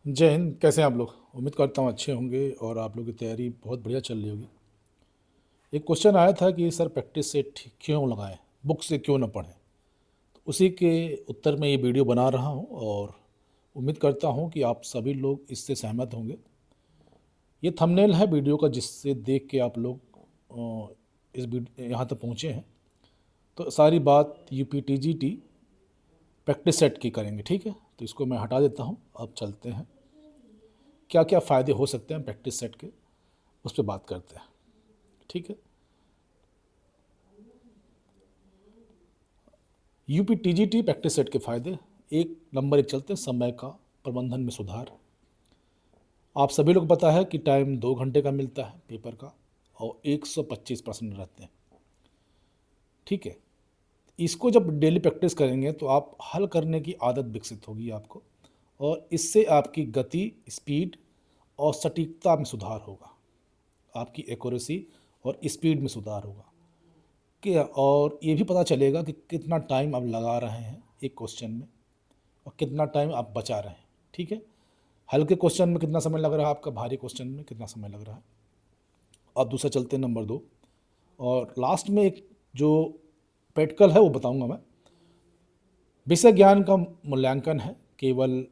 जय हिंद। कैसे हैं आप लोग? उम्मीद करता हूँ अच्छे होंगे और आप लोग की तैयारी बहुत बढ़िया चल रही होगी। एक क्वेश्चन आया था कि सर प्रैक्टिस सेट क्यों लगाएं, बुक से क्यों ना पढ़ें। तो उसी के उत्तर में ये वीडियो बना रहा हूँ और उम्मीद करता हूँ कि आप सभी लोग इससे सहमत होंगे। ये थंबनेल है वीडियो का जिससे देख के आप लोग इस यहाँ तक पहुँचे हैं। तो सारी बात यूपीटीजीटी प्रैक्टिस सेट की करेंगे, ठीक है। तो इसको मैं हटा देता हूँ, अब चलते हैं क्या क्या फ़ायदे हो सकते हैं प्रैक्टिस सेट के, उस पर बात करते हैं, ठीक है। यूपीटीजीटी प्रैक्टिस सेट के फायदे। नंबर एक चलते हैं, समय का प्रबंधन में सुधार। आप सभी लोग पता है कि टाइम 2 घंटे का मिलता है पेपर का और 125 प्रश्न रहते हैं, ठीक है। इसको जब डेली प्रैक्टिस करेंगे तो आप हल करने की आदत विकसित होगी आपको, और इससे आपकी गति, स्पीड और सटीकता में सुधार होगा। आपकी एक्यूरेसी और स्पीड में सुधार होगा कि, और ये भी पता चलेगा कि कितना टाइम आप लगा रहे हैं एक क्वेश्चन में और कितना टाइम आप बचा रहे हैं, ठीक है। हल्के क्वेश्चन में कितना समय लग रहा है आपका, भारी क्वेश्चन में कितना समय लग रहा है। अब दूसरा चलते हैं नंबर 2, और लास्ट में एक जो प्रैक्टिकल है वो बताऊंगा मैं। विषय ज्ञान का मूल्यांकन है केवल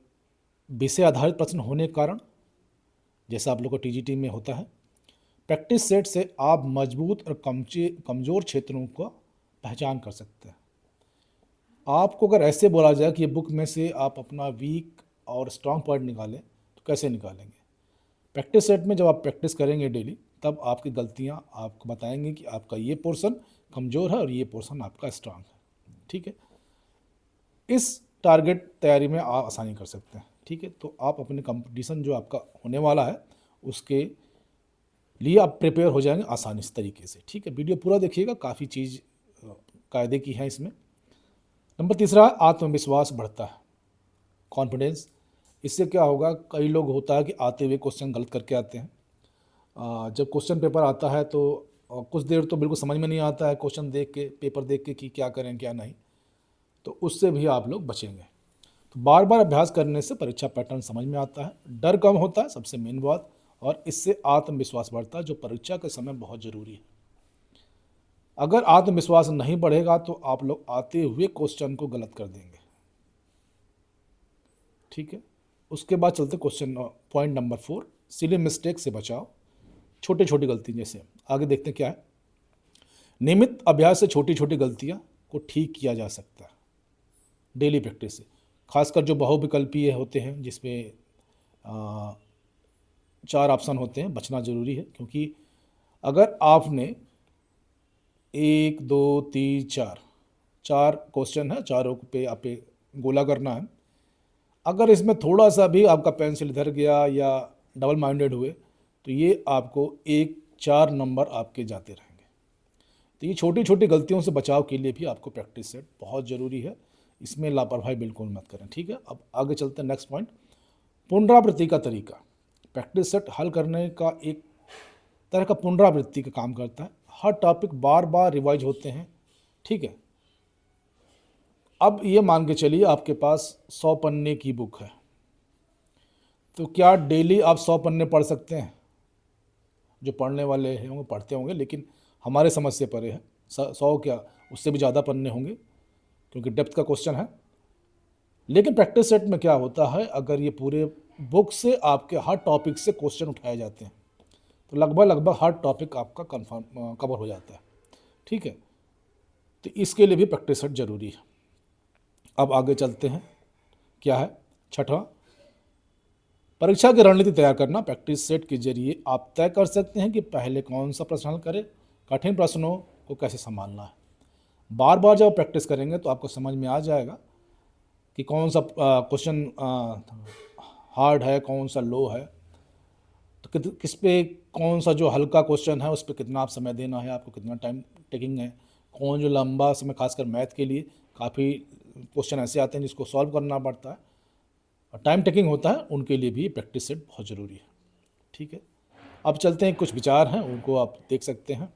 विषय आधारित प्रश्न होने के कारण, जैसा आप लोग को टीजीटी में होता है। प्रैक्टिस सेट से आप मजबूत और कमजोर क्षेत्रों का पहचान कर सकते हैं। आपको अगर ऐसे बोला जाए कि ये बुक में से आप अपना वीक और स्ट्रांग पॉइंट निकालें तो कैसे निकालेंगे? प्रैक्टिस सेट में जब आप प्रैक्टिस करेंगे डेली, तब आपकी गलतियां आपको बताएंगे कि आपका ये पोर्शन कमज़ोर है और ये पोर्शन आपका स्ट्रांग है, ठीक है। इस टारगेट तैयारी में आप आसानी कर सकते हैं, ठीक है। तो आप अपने कंपटीशन जो आपका होने वाला है उसके लिए आप प्रिपेयर हो जाएंगे आसानी से तरीके से, ठीक है। वीडियो पूरा देखिएगा, काफ़ी चीज़ कायदे की है इसमें। नंबर तीसरा, आत्मविश्वास बढ़ता है, कॉन्फिडेंस। इससे क्या होगा, कई लोग होता है कि आते हुए क्वेश्चन गलत करके आते हैं। जब क्वेश्चन पेपर आता है तो कुछ देर तो बिल्कुल समझ में नहीं आता है क्वेश्चन देख के, पेपर देख के कि क्या करें क्या नहीं। तो उससे भी आप लोग बचेंगे। तो बार बार अभ्यास करने से परीक्षा पैटर्न समझ में आता है, डर कम होता है सबसे मेन बात, और इससे आत्मविश्वास बढ़ता है जो परीक्षा के समय बहुत ज़रूरी है। अगर आत्मविश्वास नहीं बढ़ेगा तो आप लोग आते हुए क्वेश्चन को गलत कर देंगे, ठीक है। उसके बाद चलते question point number 4, silly mistake से बचाओ, छोटी छोटी गलती। जैसे आगे देखते हैं क्या है। नियमित अभ्यास से छोटी छोटी गलतियां को ठीक किया जा सकता है डेली प्रैक्टिस से। खासकर जो बहुविकल्पीय होते हैं जिसमें 4 ऑप्शन होते हैं, बचना ज़रूरी है। क्योंकि अगर आपने 1 2 3 4 4 क्वेश्चन है, चारों पे आप गोला करना है। अगर इसमें थोड़ा सा भी आपका पेंसिल इधर गया या डबल माइंडेड हुए तो ये आपको 1 4 नंबर आपके जाते रहेंगे। तो ये छोटी छोटी गलतियों से बचाव के लिए भी आपको प्रैक्टिस सेट बहुत ज़रूरी है, इसमें लापरवाही बिल्कुल मत करें, ठीक है। अब आगे चलते हैं नेक्स्ट पॉइंट, पुनरावृत्ति का तरीका। प्रैक्टिस सेट हल करने का एक तरह का पुनरावृत्ति का काम करता है। हर टॉपिक बार बार रिवाइज होते हैं, ठीक है। अब ये मान के चलिए आपके पास 100 पन्ने की बुक है, तो क्या डेली आप 100 पन्ने पढ़ सकते हैं? जो पढ़ने वाले होंगे पढ़ते होंगे, लेकिन हमारे समझ से परे है। 100 क्या, उससे भी ज़्यादा पन्ने होंगे क्योंकि डेप्थ का क्वेश्चन है। लेकिन प्रैक्टिस सेट में क्या होता है, अगर ये पूरे बुक से आपके हर टॉपिक से क्वेश्चन उठाए जाते हैं तो लगभग लगभग हर टॉपिक आपका कन्फर्म कवर हो जाता है, ठीक है। तो इसके लिए भी प्रैक्टिस सेट जरूरी है। अब आगे चलते हैं, क्या है छठवां, परीक्षा की रणनीति तैयार करना। प्रैक्टिस सेट के जरिए आप तय कर सकते हैं कि पहले कौन सा प्रश्न हल करें, कठिन प्रश्नों को कैसे संभालना है। बार बार जब प्रैक्टिस करेंगे तो आपको समझ में आ जाएगा कि कौन सा क्वेश्चन हार्ड है, कौन सा लो है। तो किस पे कौन सा जो हल्का क्वेश्चन है उस पर कितना आप समय देना है, आपको कितना टाइम टेकिंग है। कौन जो लंबा समय, खासकर मैथ के लिए काफ़ी क्वेश्चन ऐसे आते हैं जिसको सॉल्व करना पड़ता है और टाइम टेकिंग होता है, उनके लिए भी प्रैक्टिस सेट बहुत ज़रूरी है, ठीक है। अब चलते हैं, कुछ विचार हैं उनको आप देख सकते हैं।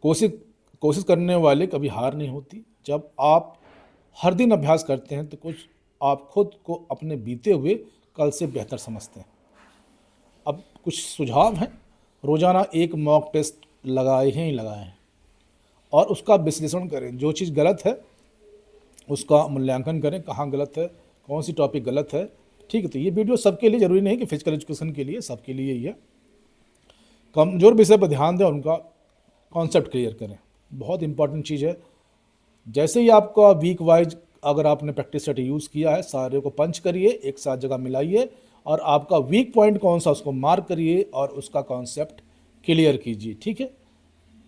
कोशिश कोशिश करने वाले कभी हार नहीं होती। जब आप हर दिन अभ्यास करते हैं तो कुछ आप खुद को अपने बीते हुए कल से बेहतर समझते हैं। अब कुछ सुझाव हैं। रोज़ाना एक मॉक टेस्ट लगाए ही लगाएं और उसका विश्लेषण करें। जो चीज़ गलत है उसका मूल्यांकन करें, कहाँ गलत है, कौन सी टॉपिक गलत है। ठीक है, तो ये वीडियो सबके लिए, ज़रूरी नहीं कि फिजिकल एजुकेशन के लिए, सबके लिए ही है। कमज़ोर विषय पर ध्यान दें, उनका कॉन्सेप्ट क्लियर करें, बहुत इंपॉर्टेंट चीज़ है। जैसे ही आपका वीक वाइज अगर आपने प्रैक्टिस सेट यूज़ किया है, सारे को पंच करिए, एक साथ जगह मिलाइए और आपका वीक पॉइंट कौन सा उसको मार्क करिए और उसका कॉन्सेप्ट क्लियर कीजिए। ठीक है,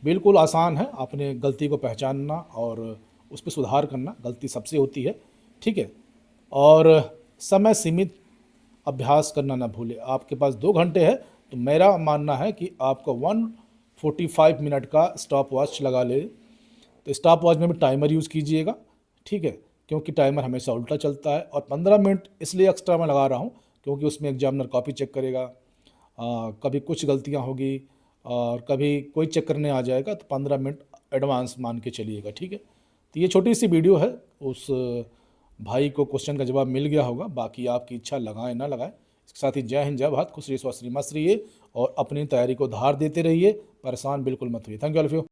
बिल्कुल आसान है, आपने गलती को पहचानना और उस पर सुधार करना। गलती सबसे होती है। ठीक है, और समय सीमित अभ्यास करना ना भूलें। आपके पास 2 घंटे है तो मेरा मानना है कि आपको 145 मिनट का स्टॉप वॉच लगा ले। तो स्टॉप वॉच में भी टाइमर यूज़ कीजिएगा। ठीक है, क्योंकि टाइमर हमेशा उल्टा चलता है। और 15 मिनट इसलिए एक्स्ट्रा मैं लगा रहा हूँ क्योंकि उसमें एग्जामिनर कॉपी चेक करेगा। कभी कुछ गलतियाँ होगी और कभी कोई चेक करने आ जाएगा, तो 15 मिनट एडवांस मान के चलिएगा। ठीक है, तो ये छोटी सी वीडियो है। उस भाई को क्वेश्चन का जवाब मिल गया होगा, बाकी आपकी इच्छा लगाएं ना लगाएं। इसके साथ ही जय हिंद, जय भारत, खुश रहिए, स्वस्थ रहिए, मस्त रहिए और अपनी तैयारी को धार देते रहिए। परेशान बिल्कुल मत होइए। Thank you all of you.